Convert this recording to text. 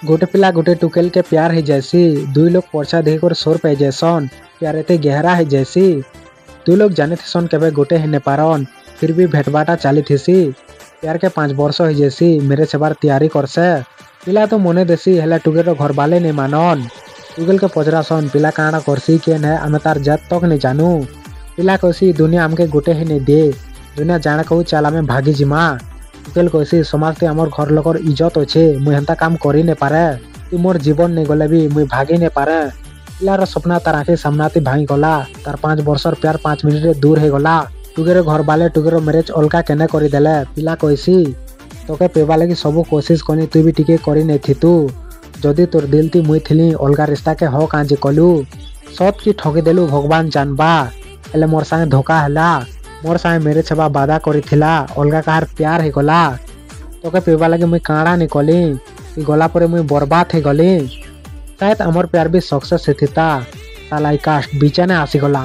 गोटे पिला गोटे टुकेल के प्यार हो जैसी दुई लोग पर्चा देखकर सोर पे जैसन प्यार एते गहरा हो जैसी दुई लोग जानी थीसन केबे गोटे ही पारन फिर भी भेटबाटा चली थीसी प्यार के 5 वर्ष हो जैसी मेरे सेबार तैयारी करसे पिला तो मने देसी हेला टुकेल घर बाले नहीं मानन टुकेल के पचरासन पिला काଣା करसी केन है आमे तार जात तक नहीं जानू पिला कहसी दुनिया आमके गोटे ही नहीं दे दुनिया जाने कहू चल आमे भागी जिमा टुकेल कहसी समाज ते आमर घर लोकर इज्जत अच्छे मुई हेन्ता काम करी नहीं पारे तु मोर जीवन नहीं गले भी मुई भागी नहीं पारे पिलार सपना तार आँखि सामनाती भांगी गला तार 5 वर्षर प्यार 5 मिनिट दूर हो गला टुकेर घर बाले टुकेर मैरेज अलगा केने करदेले पिला कहसी तोके पेवा लगी सब कोशिश कनी तु भी टिके करी नहीं थी तू जदि तोर दिल ती मुई थिली अलगा रिश्ता के हो काजी कलु सत की ठगी देलु भगवान जानबा हेले मोर संगे धोखा हैला मोर संगे मेरे छबा बाधा करी थिला अलगा कहार प्यार हो गला तोके पेवा लगी मुई काड़ा नहीं कली गला पर मुई बर्बाद हो गली शायद आमर प्यार भी सक्सेस थी साला कास्ट बीचे ने आसी गला।